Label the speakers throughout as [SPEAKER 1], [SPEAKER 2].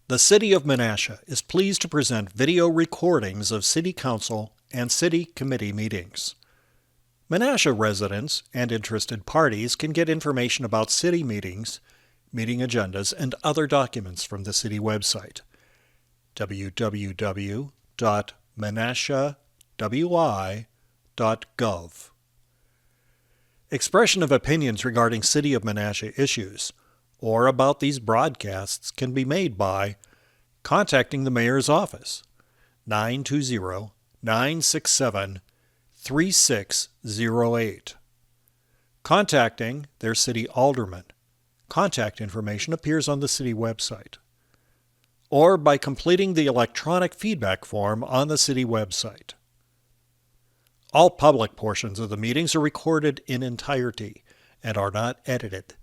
[SPEAKER 1] The City of Menasha is pleased to present video recordings of City Council and City Committee meetings. Menasha residents and interested parties can get information about city meetings, meeting agendas, and other documents from the city website, www.menashawi.gov. Expression of opinions regarding City of Menasha issues or about these broadcasts can be made by contacting the Mayor's office, 920-967-3608. Contacting their city alderman. Contact information appears on the city website. Or by completing the electronic feedback form on the city website. All public portions of the meetings are recorded in entirety and are not edited.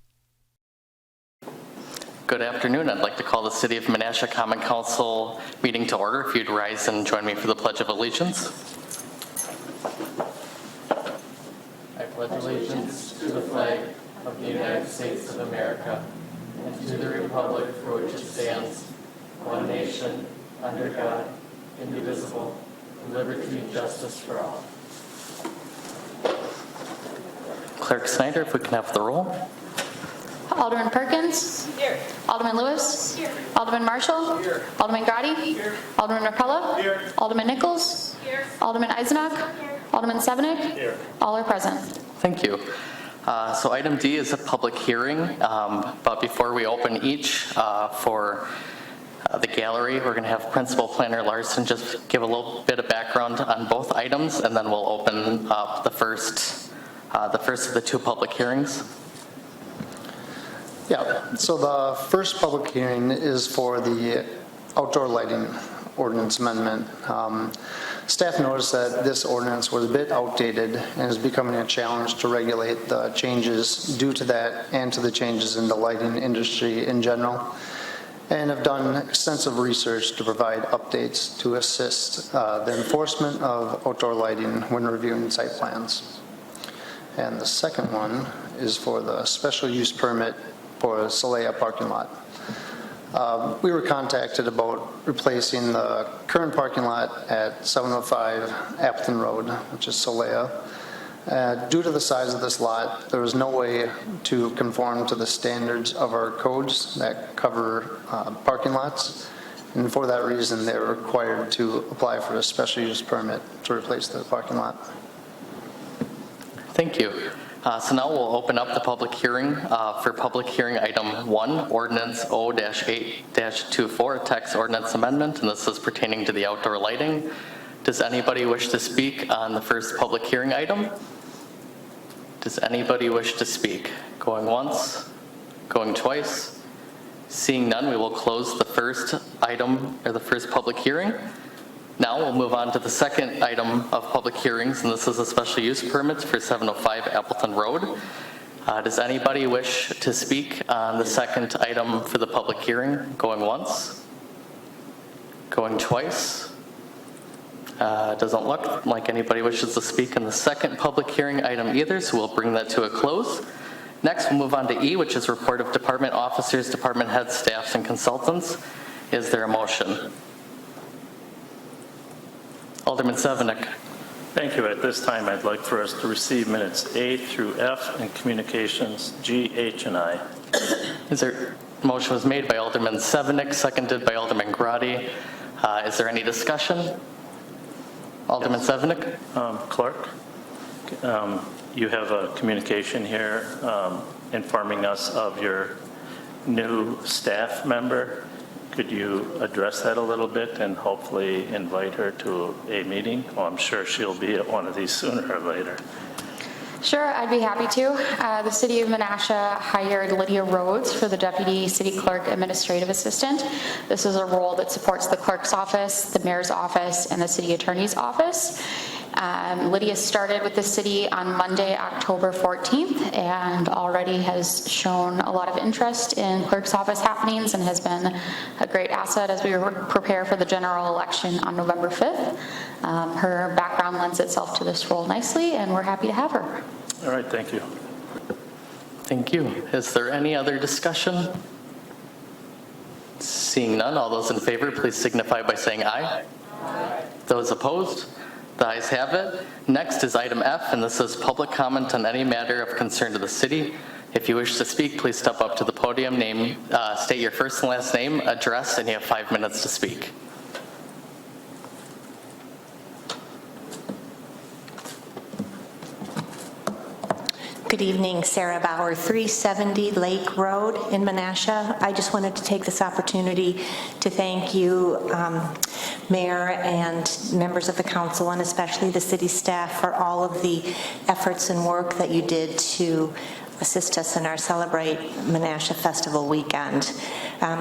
[SPEAKER 2] Good afternoon. I'd like to call the City of Menasha Common Council meeting to order. If you'd rise and join me for the Pledge of Allegiance. I pledge allegiance to the flag of the United States of America and to the republic for which it stands, one nation, under God, indivisible, with liberty and justice for all. Clerk Snyder, if we can have the roll.
[SPEAKER 3] Alderman Perkins. Here. Alderman Lewis. Here. Alderman Marshall. Here. Alderman Grady. Here. Alderman Rapella. Here. Alderman Nichols. Here. Alderman Eisenach. Here. Alderman Sevenik. Here. All are present.
[SPEAKER 2] Thank you. So item D is a public hearing, but before we open each for the gallery, we're going to have Principal Planner Larson just give a little bit of background on both items, and then we'll open up the first of the two public hearings.
[SPEAKER 4] Yeah, so the first public hearing is for the outdoor lighting ordinance amendment. Staff noticed that this ordinance was a bit outdated and is becoming a challenge to regulate the changes due to that and to the changes in the lighting industry in general, and have done extensive research to provide updates to assist the enforcement of outdoor lighting when reviewing site plans. And the second one is for the special use permit for a Solea parking lot. We were contacted about replacing the current parking lot at 705 Appleton Road, which is Solea. Due to the size of this lot, there was no way to conform to the standards of our codes that cover parking lots. And for that reason, they were required to apply for a special use permit to replace the parking lot.
[SPEAKER 2] Thank you. So now we'll open up the public hearing for public hearing item 1, Ordinance O-8-24, Text Ordinance Amendment, and this is pertaining to the outdoor lighting. Does anybody wish to speak on the first public hearing item? Does anybody wish to speak? Going once, going twice? Seeing none, we will close the first item, or the first public hearing. Now we'll move on to the second item of public hearings, and this is a special use permit for 705 Appleton Road. Does anybody wish to speak on the second item for the public hearing? Going once? Going twice? Doesn't look like anybody wishes to speak in the second public hearing item either, so we'll bring that to a close. Next, we'll move on to E, which is report of department officers, department heads, staffs, and consultants. Is there a motion? Alderman Sevenik.
[SPEAKER 5] Thank you. At this time, I'd like for us to receive minutes A through F and communications G, H, and I.
[SPEAKER 2] Is there motion was made by Alderman Sevenik, seconded by Alderman Grady. Is there any discussion? Alderman
[SPEAKER 5] Yes.
[SPEAKER 2] Sevenik.
[SPEAKER 5] Clerk, you have a communication here informing us of your new staff member. Could you address that a little bit and hopefully invite her to a meeting? Well, I'm sure she'll be at one of these sooner or later.
[SPEAKER 3] Sure, I'd be happy to. The City of Menasha hired Lydia Rhodes for the Deputy City Clerk Administrative Assistant. This is a role that supports the Clerk's Office, the Mayor's Office, and the City Attorney's Office. Lydia started with the city on Monday, October 14th, and already has shown a lot of interest in Clerk's Office happenings and has been a great asset as we prepare for the general election on November 5th. Her background lends itself to this role nicely, and we're happy to have her.
[SPEAKER 5] All right, thank you.
[SPEAKER 2] Thank you. Is there any other discussion? Seeing none, all those in favor, please signify by saying aye. Aye. Those opposed? The ayes have it. Next is item F, and this is public comment on any matter of concern to the city. If you wish to speak, please step up to the podium, state your first and last name, address, and you have 5 minutes to speak.
[SPEAKER 6] Good evening, Sarah Bauer, 370 Lake Road in Menasha. I just wanted to take this opportunity to thank you, Mayor and members of the council, and especially the city staff for all of the efforts and work that you did to assist us in our Celebrate Menasha Festival weekend.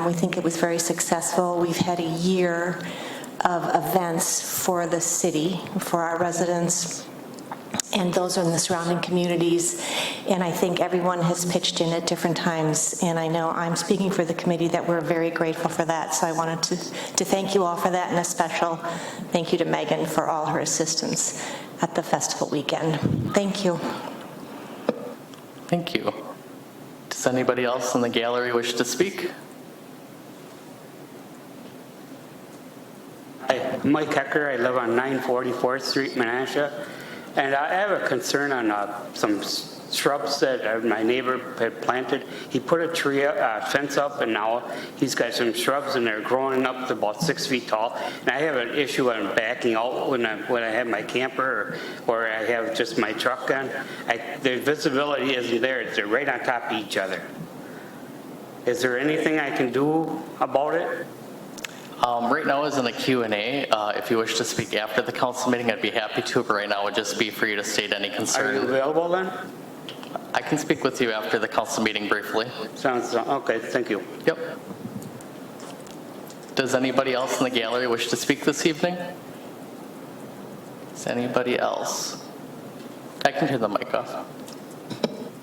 [SPEAKER 6] We think it was very successful. We've had a year of events for the city, for our residents, and those in the surrounding communities, and I think everyone has pitched in at different times, and I know I'm speaking for the committee that we're very grateful for that, so I wanted to thank you all for that, and a special thank you to Megan for all her assistance at the festival weekend. Thank you.
[SPEAKER 2] Thank you. Does anybody else in the gallery wish to speak?
[SPEAKER 7] Hi, I'm Mike Hecker. I live on 944th Street, Menasha. And I have a concern on some shrubs that my neighbor had planted. He put a tree fence up, and now he's got some shrubs, and they're growing up to about 6 feet tall. And I have an issue on backing out when I have my camper or I have just my truck on. The visibility isn't there. They're right on top of each other. Is there anything I can do about it?
[SPEAKER 2] Right now is in the Q&A. If you wish to speak after the council meeting, I'd be happy to, but right now would just be for you to state any concern.
[SPEAKER 7] Are you available then?
[SPEAKER 2] I can speak with you after the council meeting briefly.
[SPEAKER 7] Sounds okay. Thank you.
[SPEAKER 2] Yep. Does anybody else in the gallery wish to speak this evening? Is anybody else? I can turn the mic off.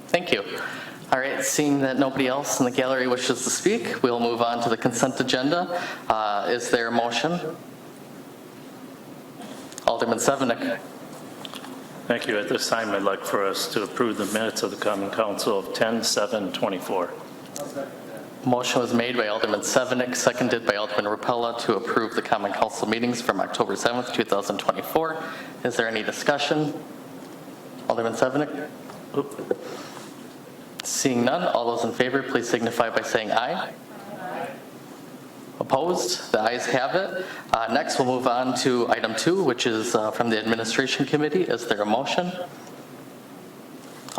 [SPEAKER 2] Thank you. All right, seeing that nobody else in the gallery wishes to speak, we'll move on to the consent agenda. Is there a motion? Alderman Severnick.
[SPEAKER 5] Thank you. At this time, I'd like for us to approve the minutes of the Common Council of 10/7/24.
[SPEAKER 2] Motion was made by Alderman Severnick, seconded by Alderman Rapella to approve the Common Council meetings from October 7th, 2024. Is there any discussion? Alderman Severnick? Seeing none, all those in favor, please signify by saying aye. Aye. Opposed? The ayes have it. Next, we'll move on to item 2, which is from the Administration Committee. Is there a motion?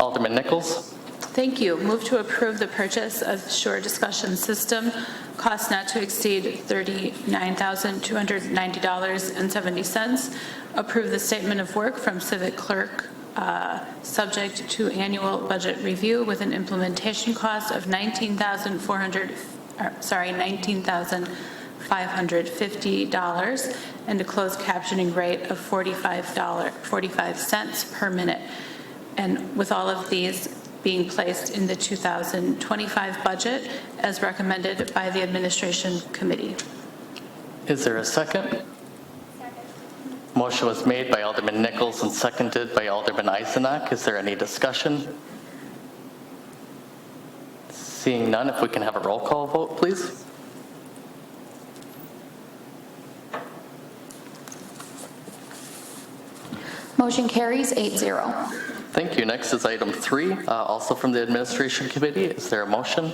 [SPEAKER 2] Alderman Nichols.
[SPEAKER 8] Thank you. Move to approve the purchase of Shore Discussion System, cost not to exceed $39,290.70. Approve the statement of work from Civic Clerk, subject to annual budget review, with an implementation cost of $19,550 and a closed captioning rate of 45 cents per minute. And with all of these being placed in the 2025 budget as recommended by the Administration Committee.
[SPEAKER 2] Is there a second? Motion was made by Alderman Nichols and seconded by Alderman Eisenach. Is there any discussion? Seeing none, if we can have a roll call vote, please.
[SPEAKER 3] Motion carries 8-0.
[SPEAKER 2] Thank you. Next is item 3, also from the Administration Committee. Is there a motion?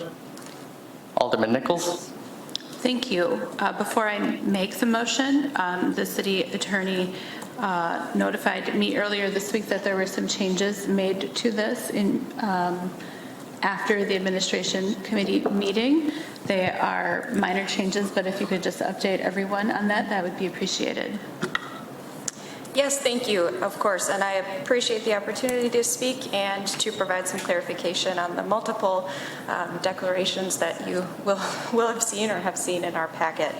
[SPEAKER 2] Alderman Nichols.
[SPEAKER 8] Thank you. Before I make the motion, the city attorney notified me earlier this week that there were some changes made to this after the Administration Committee meeting. They are minor changes, but if you could just update everyone on that, that would be appreciated.
[SPEAKER 9] Yes, thank you, of course, and I appreciate the opportunity to speak and to provide some clarification on the multiple declarations that you will have seen or have seen in our packet.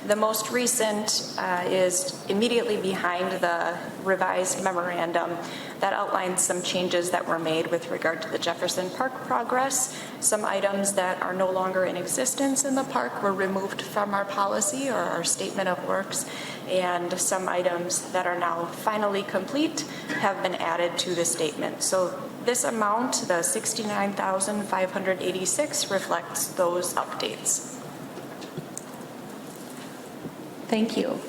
[SPEAKER 9] The most recent is immediately behind the revised memorandum that outlines some changes that were made with regard to the Jefferson Park progress. Some items that are no longer in existence in the park were removed from our policy or our statement of works, and some items that are now finally complete have been added to the statement. So this amount, the $69,586, reflects those updates.
[SPEAKER 8] Thank you.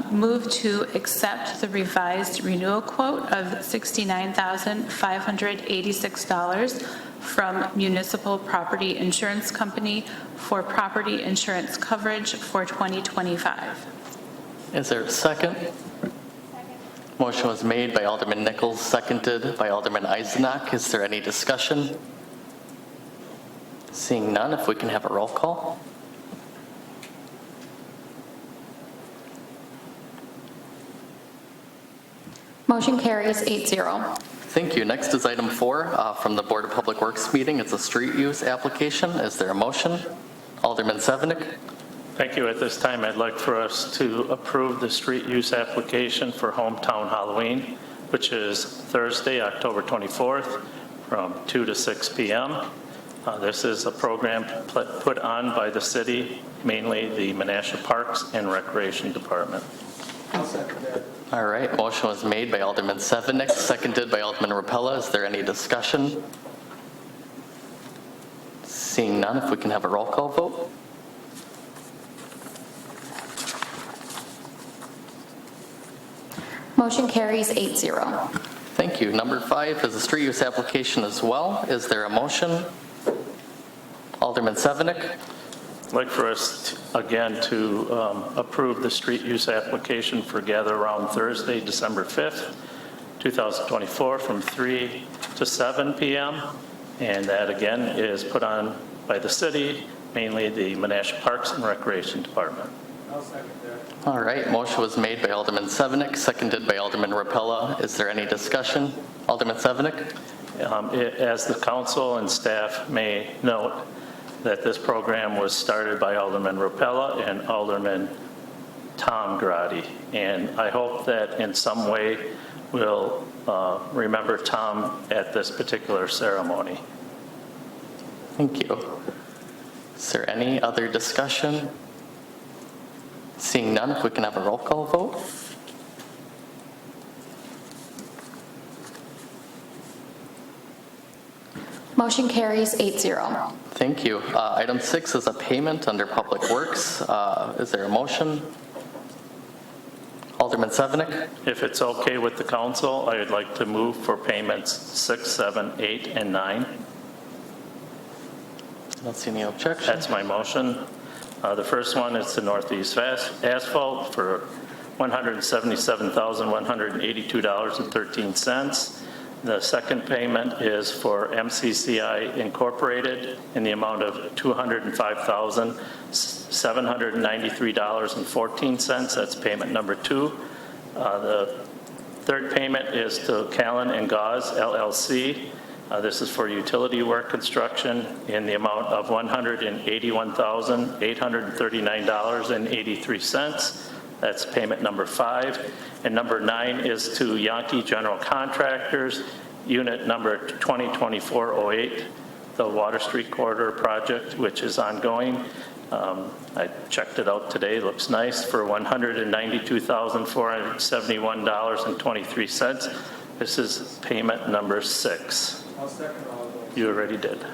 [SPEAKER 8] Move to accept the revised renewal quote of $69,586 from Municipal Property Insurance Company for property insurance coverage for 2025.
[SPEAKER 2] Is there a second? Motion was made by Alderman Nichols, seconded by Alderman Eisenach. Is there any discussion? Seeing none, if we can have a roll call.
[SPEAKER 3] Motion carries 8-0.
[SPEAKER 2] Thank you. Next is item 4 from the Board of Public Works meeting. It's a street use application. Is there a motion? Alderman Sevenick.
[SPEAKER 5] Thank you. At this time, I'd like for us to approve the street use application for Hometown Halloween, which is Thursday, October 24th, from 2 to 6 p.m. This is a program put on by the city, mainly the Menasha Parks and Recreation Department.
[SPEAKER 2] All right. Motion was made by Alderman Sevenick, seconded by Alderman Rapella. Is there any discussion? Seeing none, if we can have a roll call vote.
[SPEAKER 3] Motion carries 8-0.
[SPEAKER 2] Thank you. Number 5 is a street use application as well. Is there a motion? Alderman Sevenick.
[SPEAKER 5] I'd like for us, again, to approve the street use application for Gather Around Thursday, December 5th, 2024, from 3 to 7 p.m. And that, again, is put on by the city, mainly the Menasha Parks and Recreation Department.
[SPEAKER 7] I'll second that.
[SPEAKER 2] All right. Motion was made by Alderman Sevenick, seconded by Alderman Rapella. Is there any discussion? Alderman Sevenick.
[SPEAKER 5] As the council and staff may note, that this program was started by Alderman Rapella and Alderman Tom Grady. And I hope that in some way we'll remember Tom at this particular ceremony.
[SPEAKER 2] Thank you. Is there any other discussion? Seeing none, if we can have a roll call vote.
[SPEAKER 3] Motion carries 8-0.
[SPEAKER 2] Thank you. Item 6 is a payment under Public Works. Is there a motion? Alderman Sevenick.
[SPEAKER 5] If it's okay with the council, I would like to move for payments 6, 7, 8, and 9.
[SPEAKER 2] I don't see any objection.
[SPEAKER 5] That's my motion. The first one is to Northeast Asphalt for $177,182.13. The second payment is for MCCI Incorporated in the amount of $205,793.14. That's payment number 2. The third payment is to Callan and Gauze LLC. This is for utility work construction in the amount of $181,839.83. That's payment number 5. And number 9 is to Yankee General Contractors, unit number 2024-08, the Water Street Corridor project, which is ongoing. I checked it out today, looks nice, for $192,471.23. This is payment number 6.
[SPEAKER 7] I'll second all of those.
[SPEAKER 5] You already did.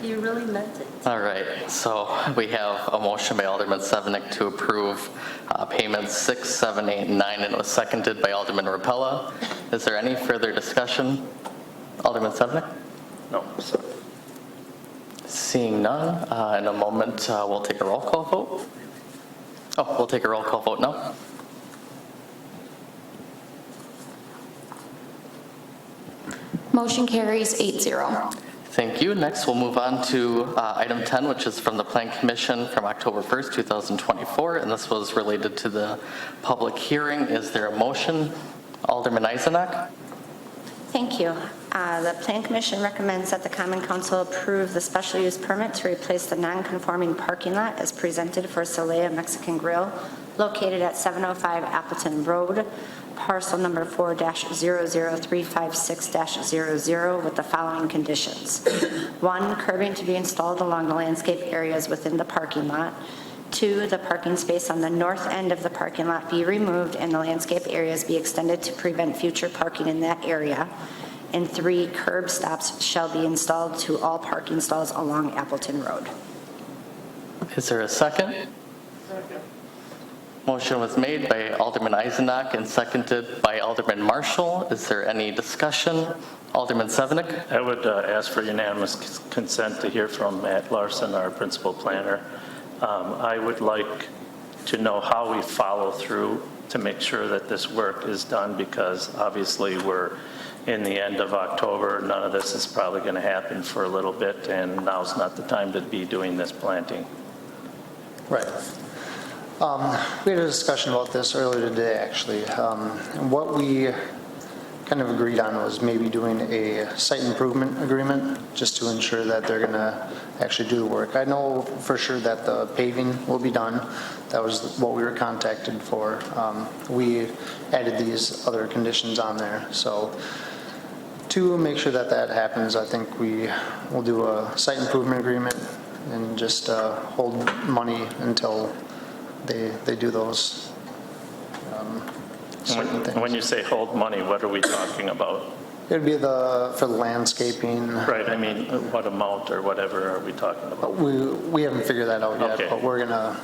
[SPEAKER 6] You really meant it.
[SPEAKER 2] All right. So we have a motion by Alderman Sevenick to approve payments 6, 7, 8, and 9, and it was seconded by Alderman Rapella. Is there any further discussion? Alderman Sevenick?
[SPEAKER 5] No, sorry.
[SPEAKER 2] Seeing none, in a moment we'll take a roll call vote. Oh, we'll take a roll call vote now.
[SPEAKER 3] Motion carries 8-0.
[SPEAKER 2] Thank you. Next, we'll move on to item 10, which is from the Plan Commission from October 1st, 2024, and this was related to the public hearing. Is there a motion? Alderman Eisenach?
[SPEAKER 10] Thank you. The Plan Commission recommends that the Common Council approve the special use permit to replace the non-conforming parking lot as presented for Soleil Mexican Grill located at 705 Appleton Road, parcel number 4-00356-00 with the following conditions. 1, curbing to be installed along the landscape areas within the parking lot. 2, the parking space on the north end of the parking lot be removed and the landscape areas be extended to prevent future parking in that area. And 3, curb stops shall be installed to all parking stalls along Appleton Road.
[SPEAKER 2] Is there a second? Second. Motion was made by Alderman Eisenach and seconded by Alderman Marshall. Is there any discussion? Alderman Sevenick?
[SPEAKER 5] I would ask for unanimous consent to hear from Matt Larson, our principal planner. I would like to know how we follow through to make sure that this work is done, because obviously we're in the end of October. None of this is probably going to happen for a little bit, and now's not the time to be doing this planting.
[SPEAKER 4] Right. We had a discussion about this earlier today, actually. And what we kind of agreed on was maybe doing a site improvement agreement just to ensure that they're going to actually do the work. I know for sure that the paving will be done. That was what we were contacted for. We added these other conditions on there. So to make sure that that happens, I think we will do a site improvement agreement and just hold money until they do those certain things.
[SPEAKER 5] When you say hold money, what are we talking about?
[SPEAKER 4] It would be for the landscaping.
[SPEAKER 5] Right, I mean, what amount or whatever are we talking about?
[SPEAKER 4] We haven't figured that out yet,
[SPEAKER 5] Okay.
[SPEAKER 4] but we're gonna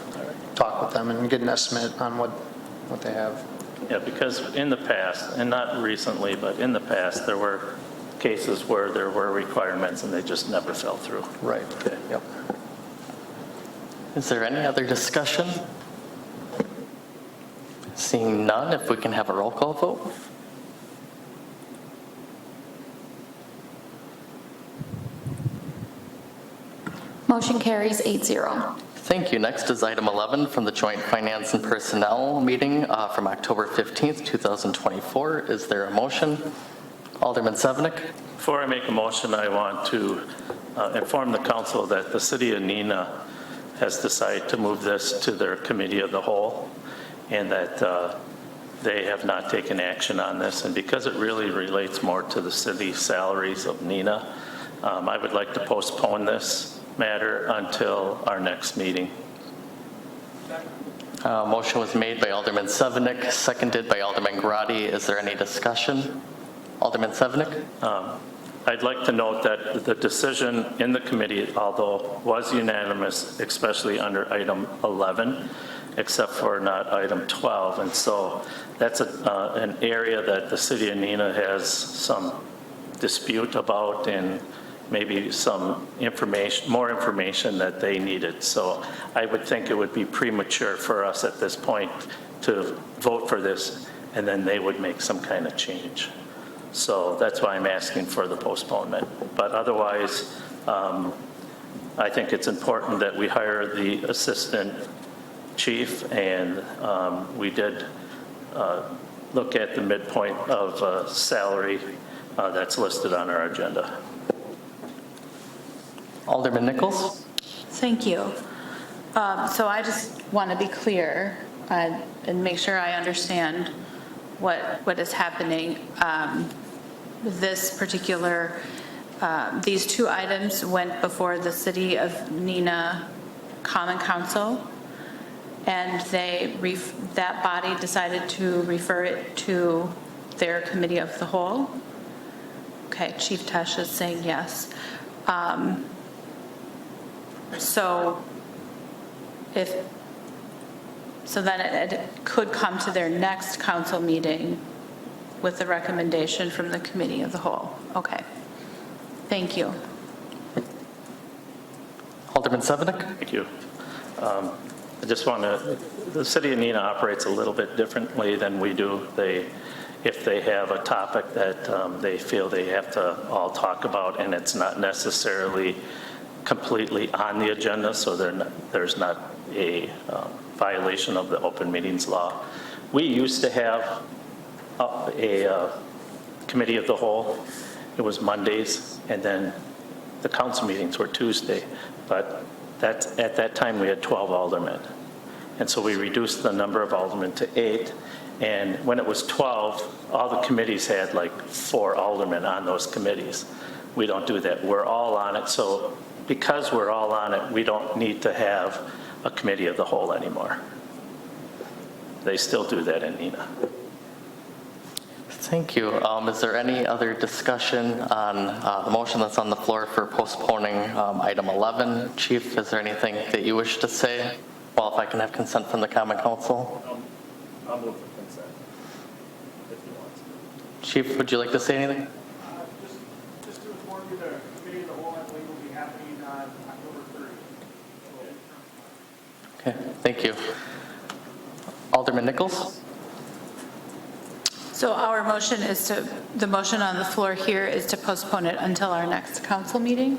[SPEAKER 4] talk with them and get an estimate on what they have.
[SPEAKER 5] Yeah, because in the past, and not recently, but in the past, there were cases where there were requirements and they just never fell through.
[SPEAKER 4] Right.
[SPEAKER 5] Okay.
[SPEAKER 4] Yep.
[SPEAKER 2] Is there any other discussion? Seeing none, if we can have a roll call vote.
[SPEAKER 3] Motion carries 8-0.
[SPEAKER 2] Thank you. Next is item 11 from the Joint Finance and Personnel meeting from October 15th, 2024. Is there a motion? Alderman Sevenick?
[SPEAKER 5] Before I make a motion, I want to inform the council that the city of Neenah has decided to move this to their committee of the whole, and that they have not taken action on this. And because it really relates more to the city salaries of Neenah, I would like to postpone this matter until our next meeting.
[SPEAKER 2] Motion was made by Alderman Sevenick, seconded by Alderman Grotti. Is there any discussion? Alderman Sevenick?
[SPEAKER 5] I'd like to note that the decision in the committee, although was unanimous, especially under item 11, except for not item 12. And so that's an area that the city of Neenah has some dispute about, and maybe some information, more information that they needed. So I would think it would be premature for us at this point to vote for this, and then they would make some kind of change. So that's why I'm asking for the postponement. But otherwise, I think it's important that we hire the assistant chief, and we did look at the midpoint of salary that's listed on our agenda.
[SPEAKER 2] Alderman Nichols?
[SPEAKER 8] Thank you. So I just want to be clear and make sure I understand what is happening. This particular, these two items went before the City of Neenah Common Council, and that body decided to refer it to their committee of the whole. Okay, Chief Tesh is saying yes. So then it could come to their next council meeting with the recommendation from the committee of the whole. Okay. Thank you.
[SPEAKER 2] Alderman Sevenick?
[SPEAKER 5] Thank you. I just want to, the city of Neenah operates a little bit differently than we do. If they have a topic that they feel they have to all talk about, and it's not necessarily completely on the agenda, so there's not a violation of the open meetings law. We used to have a committee of the whole. It was Mondays, and then the council meetings were Tuesday. But at that time, we had 12 aldermen. And so we reduced the number of aldermen to 8. And when it was 12, all the committees had like 4 aldermen on those committees. We don't do that. We're all on it. So because we're all on it, we don't need to have a committee of the whole anymore. They still do that in Neenah.
[SPEAKER 2] Thank you. Is there any other discussion on the motion that's on the floor for postponing item 11? Chief, is there anything that you wish to say? Well, if I can have consent from the Common Council.
[SPEAKER 5] I'll move for consent, if you want to.
[SPEAKER 2] Chief, would you like to say anything?
[SPEAKER 11] Just to inform you, the committee of the whole, I believe, will be happening on October 30th.
[SPEAKER 2] Okay, thank you. Alderman Nichols?
[SPEAKER 8] So our motion is to, the motion on the floor here is to postpone it until our next council meeting?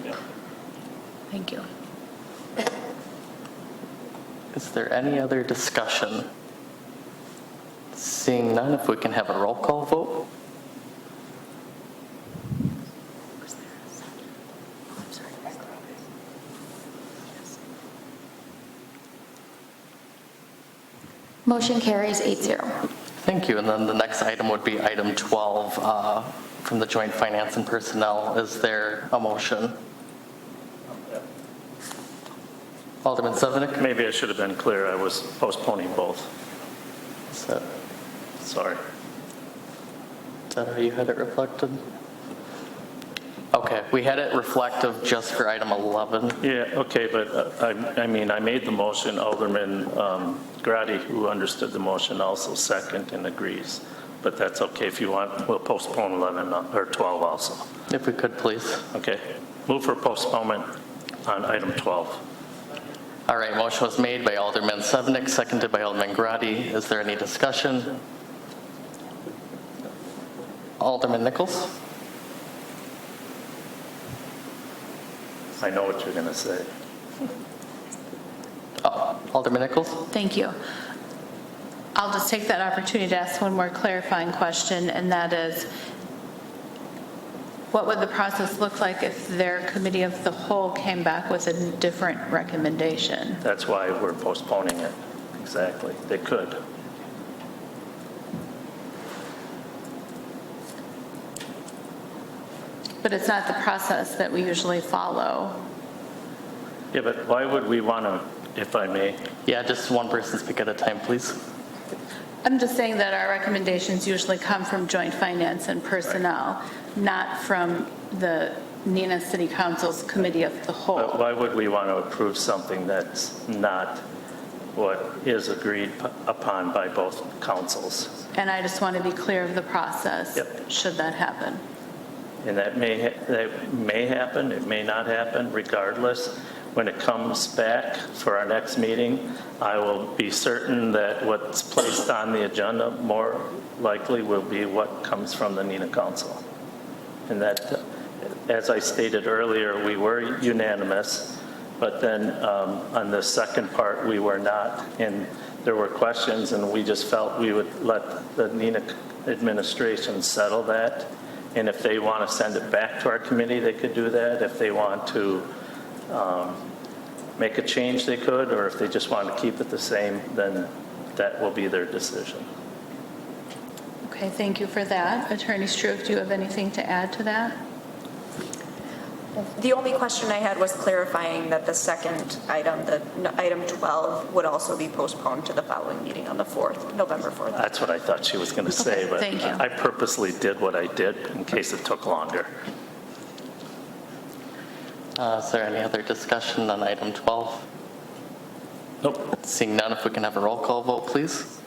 [SPEAKER 8] Thank you.
[SPEAKER 2] Is there any other discussion? Seeing none, if we can have a roll call vote.
[SPEAKER 3] Motion carries 8-0.
[SPEAKER 2] Thank you. And then the next item would be item 12 from the Joint Finance and Personnel. Is there a motion? Alderman Severnick?
[SPEAKER 5] Maybe I should have been clear. I was postponing both.
[SPEAKER 2] Is that,
[SPEAKER 5] Sorry.
[SPEAKER 2] is that how you had it reflected? Okay, we had it reflective just for item 11.
[SPEAKER 5] Yeah, okay, but I mean, I made the motion. Alderman Grady, who understood the motion, also second and agrees. But that's okay. If you want, we'll postpone 11 or 12 also.
[SPEAKER 2] If we could, please.
[SPEAKER 5] Okay. Move for postponement on item 12.
[SPEAKER 2] All right, motion was made by Alderman Severnick, seconded by Alderman Grady. Is there any discussion? Alderman Nichols?
[SPEAKER 5] I know what you're going to say.
[SPEAKER 2] Oh, Alderman Nichols?
[SPEAKER 8] Thank you. I'll just take that opportunity to ask one more clarifying question, and that is, what would the process look like if their committee of the whole came back with a different recommendation?
[SPEAKER 5] That's why we're postponing it. Exactly. They could.
[SPEAKER 8] But it's not the process that we usually follow.
[SPEAKER 5] Yeah, but why would we want to, if I may?
[SPEAKER 2] Yeah, just one person speak at a time, please.
[SPEAKER 8] I'm just saying that our recommendations usually come from Joint Finance and Personnel, not from the Neenah City Council's Committee of the
[SPEAKER 5] But
[SPEAKER 8] Whole.
[SPEAKER 5] why would we want to approve something that's not what is agreed upon by both councils?
[SPEAKER 8] And I just want to be clear of the process,
[SPEAKER 5] Yep.
[SPEAKER 8] should that happen.
[SPEAKER 5] And that may happen, it may not happen, regardless. When it comes back for our next meeting, I will be certain that what's placed on the agenda more likely will be what comes from the Neenah Council. And that, as I stated earlier, we were unanimous, but then on the second part, we were not. And there were questions, and we just felt we would let the Neenah administration settle that. And if they want to send it back to our committee, they could do that. If they want to make a change, they could. Or if they just want to keep it the same, then that will be their decision.
[SPEAKER 8] Okay, thank you for that. Attorney Struve, do you have anything to add to that?
[SPEAKER 9] The only question I had was clarifying that the second item, item 12, would also be postponed to the following meeting on the 4th, November 4th.
[SPEAKER 5] That's what I thought she was going to say, but
[SPEAKER 8] thank you.
[SPEAKER 5] I purposely did what I did in case it took longer.
[SPEAKER 2] Is there any other discussion on item 12?
[SPEAKER 5] Nope.
[SPEAKER 2] Seeing none, if we can have a roll call vote, please.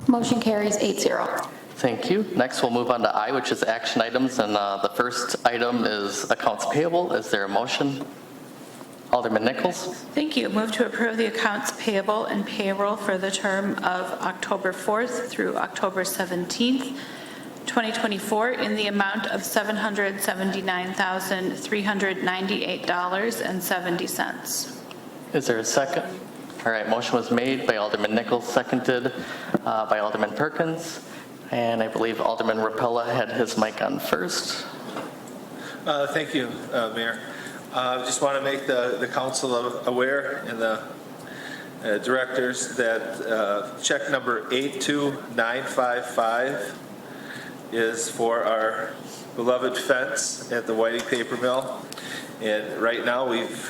[SPEAKER 3] Motion carries 8-0.
[SPEAKER 2] Thank you. Next, we'll move on to I, which is action items, and the first item is accounts payable. Is there a motion? Alderman Nichols?
[SPEAKER 8] Thank you. Move to approve the accounts payable and payroll for the term of October 4th through October 17th, 2024, in the amount of $779,398.70.
[SPEAKER 2] Is there a second? All right, motion was made by Alderman Nichols, seconded by Alderman Perkins, and I believe Alderman Rapella had his mic on first.
[SPEAKER 12] Thank you, Mayor. I just want to make the council aware and the directors that check number 82955 is for our beloved fence at the Whiting Paper Mill. And right now we've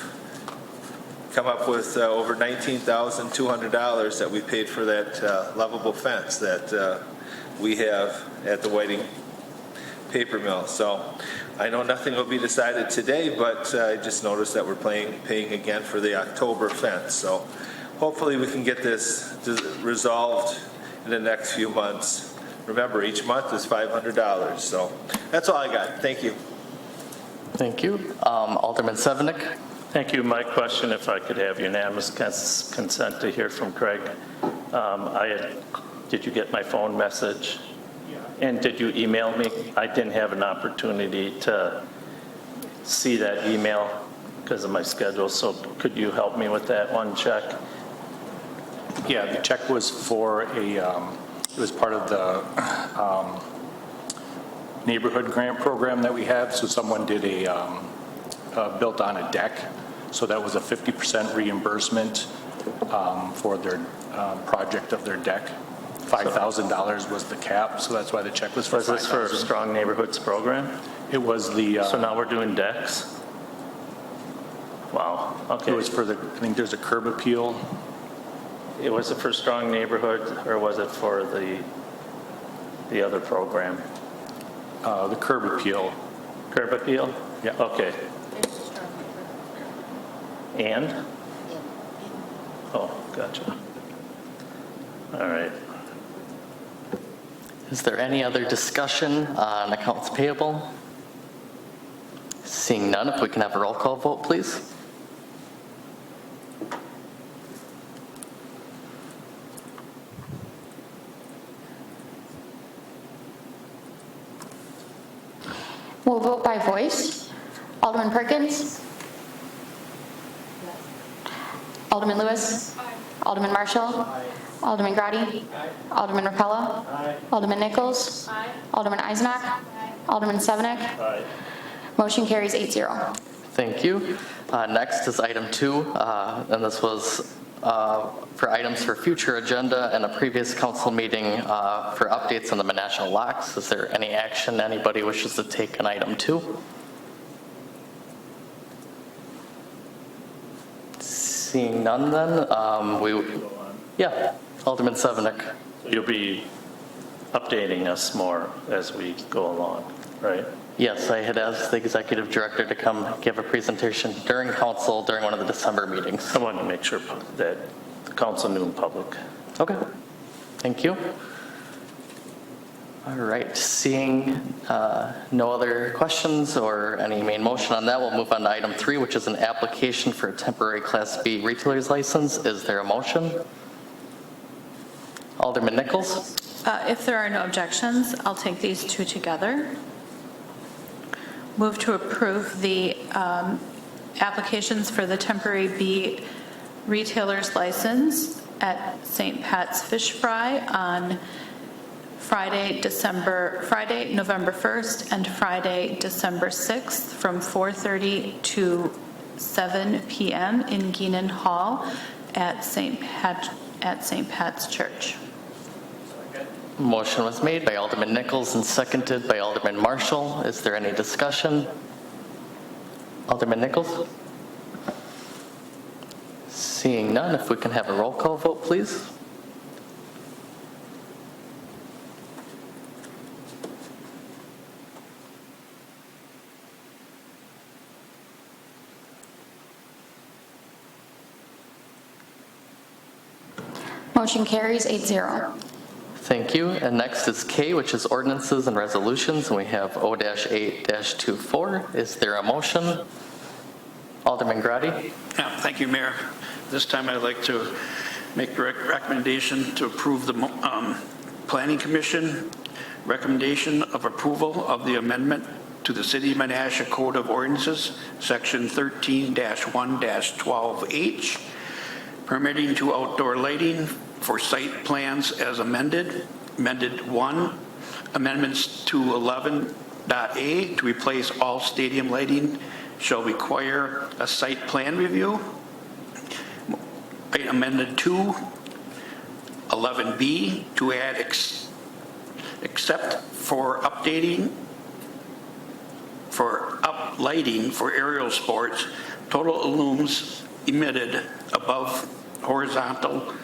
[SPEAKER 12] come up with over $19,200 that we paid for that lovable fence that we have at the Whiting paper mill. So I know nothing will be decided today, but I just noticed that we're paying again for the October fence. So hopefully we can get this resolved in the next few months. Remember, each month is $500. So that's all I got. Thank you.
[SPEAKER 2] Thank you. Alderman Sevenick.
[SPEAKER 5] Thank you. My question, if I could have unanimous consent to hear from Craig. Did you get my phone message? And did you email me? I didn't have an opportunity to see that email because of my schedule, so could you help me with that one check?
[SPEAKER 13] Yeah, the check was for it was part of the neighborhood grant program that we have. So someone did built on a deck. So that was a 50% reimbursement for their project of their deck. $5,000 was the cap, so that's why the check was for $5,000.
[SPEAKER 5] Was this for a Strong Neighborhoods program?
[SPEAKER 13] It was the...
[SPEAKER 5] so now we're doing decks? Wow, okay.
[SPEAKER 13] It was for I think there's a curb appeal.
[SPEAKER 5] Was it for Strong Neighborhood, or was it for the other program?
[SPEAKER 13] The curb appeal.
[SPEAKER 5] Curb appeal?
[SPEAKER 13] Yeah.
[SPEAKER 5] Okay. And? Oh, gotcha. All right.
[SPEAKER 2] Is there any other discussion on accounts payable? Seeing none, if we can have a roll call vote, please.
[SPEAKER 3] We'll vote by voice. Alderman Perkins? Alderman Lewis? Alderman Marshall? Alderman Grady? Alderman Rapella? Alderman Nichols? Alderman Eisenach? Alderman Sevenick? Motion carries 8-0.
[SPEAKER 2] Thank you. Next is item 2, and this was for items for future agenda and a previous council meeting for updates on the Menasha locks. Is there any action anybody wishes to take on item 2? Seeing none then, yeah, Alderman Sevenick.
[SPEAKER 5] You'll be updating us more as we go along, right?
[SPEAKER 2] Yes, I had asked the executive director to come give a presentation during council during one of the December meetings.
[SPEAKER 5] I wanted to make sure that the council knew in public.
[SPEAKER 2] Okay, thank you. All right, seeing no other questions or any main motion on that, we'll move on to item 3, which is an application for a temporary Class B retailer's license. Is there a motion? Alderman Nichols?
[SPEAKER 8] If there are no objections, I'll take these two together. Move to approve the applications for the temporary B retailer's license at St. Pat's Fish Fry on Friday, November 1st and Friday, December 6th from 4:30 to 7 p.m. in Geenan Hall at St. Pat's Church.
[SPEAKER 2] Motion was made by Alderman Nichols and seconded by Alderman Marshall. Is there any discussion? Alderman Nichols? Seeing none, if we can have a roll call vote, please.
[SPEAKER 3] Motion carries 8-0.
[SPEAKER 2] Thank you. And next is K, which is ordinances and resolutions, and we have O-8-24. Is there a motion? Alderman Grady?
[SPEAKER 14] Yeah, thank you, Mayor. This time I'd like to make a recommendation to approve the Planning Commission recommendation of approval of the amendment to the City of Menasha Code of Ordinances, Section 13-1-12H, permitting to outdoor lighting for site plans as amended. Amended 1, amendments to 11.A to replace all stadium lighting shall require a site plan review. Amended 2, 11B to add except for updating for uplighting for aerial sports, total illums emitted above horizontal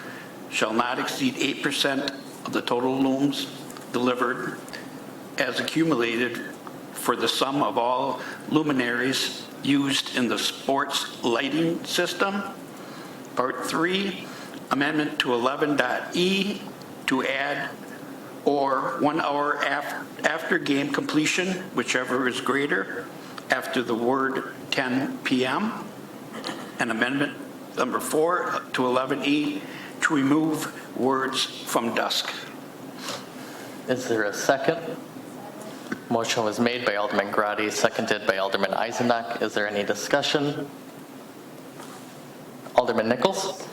[SPEAKER 14] shall not exceed 8% of the total looms delivered as accumulated for the sum of all luminaries used in the sports lighting system. Part 3, amendment to 11.e to add or 1 hour after game completion, whichever is greater, after the word 10 p.m. And amendment number 4 to 11E to remove words from dusk.
[SPEAKER 2] Is there a second? Motion was made by Alderman Grady, seconded by Alderman Eisenach. Is there any discussion? Alderman Nichols?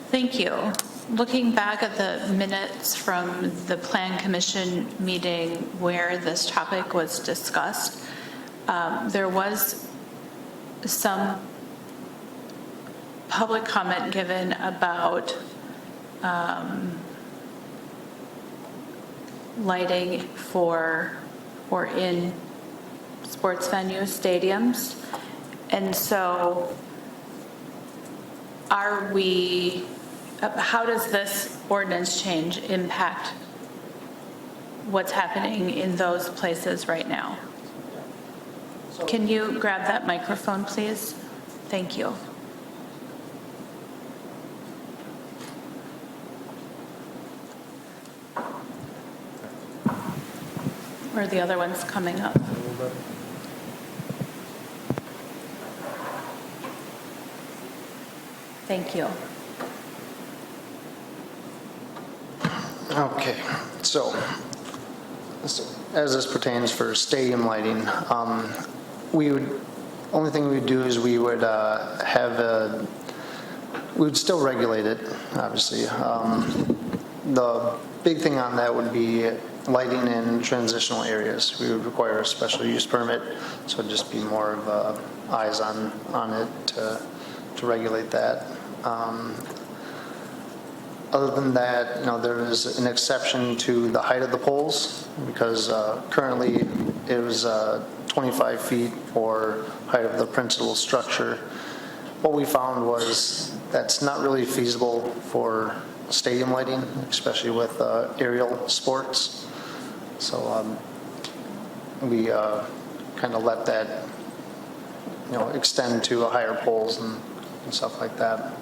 [SPEAKER 8] Thank you. Looking back at the minutes from the Plan Commission meeting where this topic was discussed, there was some public comment given about lighting for or in sports venues, stadiums. And so how does this ordinance change impact what's happening in those places right now? Can you grab that microphone, please? Thank you. Or the other one's coming up. Thank you.
[SPEAKER 4] Okay, so as this pertains for stadium lighting, only thing we would do is we would we would still regulate it, obviously. The big thing on that would be lighting in transitional areas. We would require a special use permit, so it'd just be more of eyes on it to regulate that. Other than that, there is an exception to the height of the poles, because currently it was 25 feet for height of the principal structure. What we found was that's not really feasible for stadium lighting, especially with aerial sports. So we kind of let that extend to higher poles and stuff like that.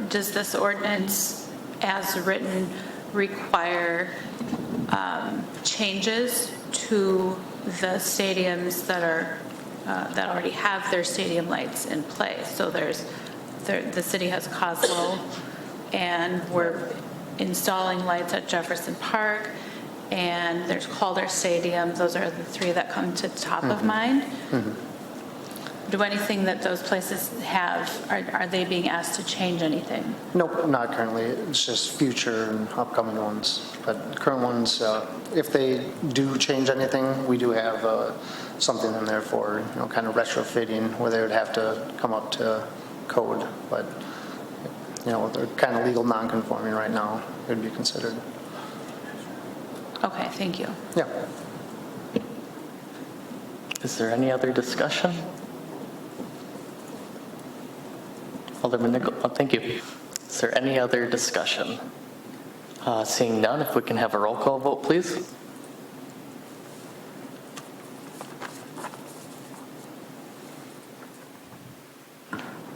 [SPEAKER 8] Does this ordinance, as written, require changes to the stadiums that already have their stadium lights in place? So the city has Cosmo, and we're installing lights at Jefferson Park, and there's Calder Stadium. Those are the three that come to the top of mind. Do anything that those places have, are they being asked to change anything?
[SPEAKER 4] Nope, not currently. It's just future and upcoming ones. But current ones, if they do change anything, we do have something in there for kind of retrofitting, where they would have to come up to code. But they're kind of legal non-conforming right now. It would be considered.
[SPEAKER 8] Okay, thank you.
[SPEAKER 4] Yeah.
[SPEAKER 2] Is there any other discussion? Alderman Nichols, thank you. Is there any other discussion? Seeing none, if we can have a roll call vote, please.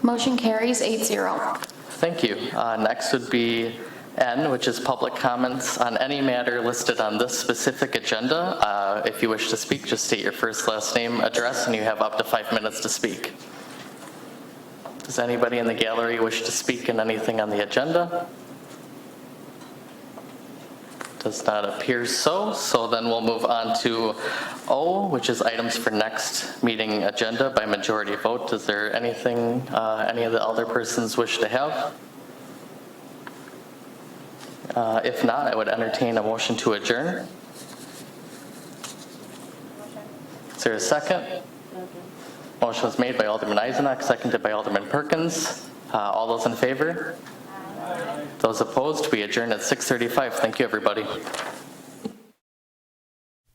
[SPEAKER 3] Motion carries 8-0.
[SPEAKER 2] Thank you. Next would be N, which is public comments on any matter listed on this specific agenda. If you wish to speak, just state your first, last name, address, and you have up to 5 minutes to speak. Does anybody in the gallery wish to speak in anything on the agenda? Does not appear so. So then we'll move on to O, which is items for next meeting agenda by majority vote. Is there anything any of the elder persons wish to have? If not, I would entertain a motion to adjourn. Is there a second? Motion was made by Alderman Eisenach, seconded by Alderman Perkins. All those in favor? Aye. Those opposed? We adjourn at 6:35. Thank you, everybody.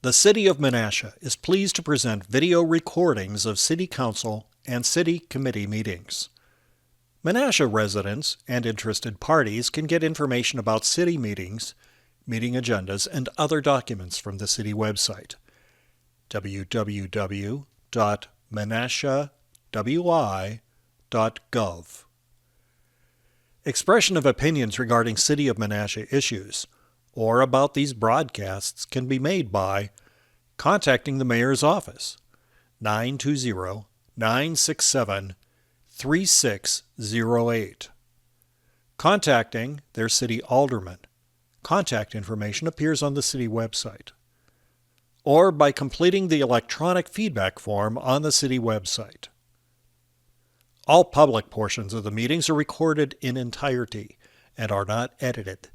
[SPEAKER 1] The City of Menasha is pleased to present video recordings of City Council and City Committee meetings. Menasha residents and interested parties can get information about city meetings, meeting agendas, and other documents from the city website, www.menashawi.gov. Expression of opinions regarding City of Menasha issues or about these broadcasts can be made by contacting the Mayor's Office, 920-967-3608. Contacting their city alderman. Contact information appears on the city website. Or by completing the electronic feedback form on the city website. All public portions of the meetings are recorded in entirety and are not edited.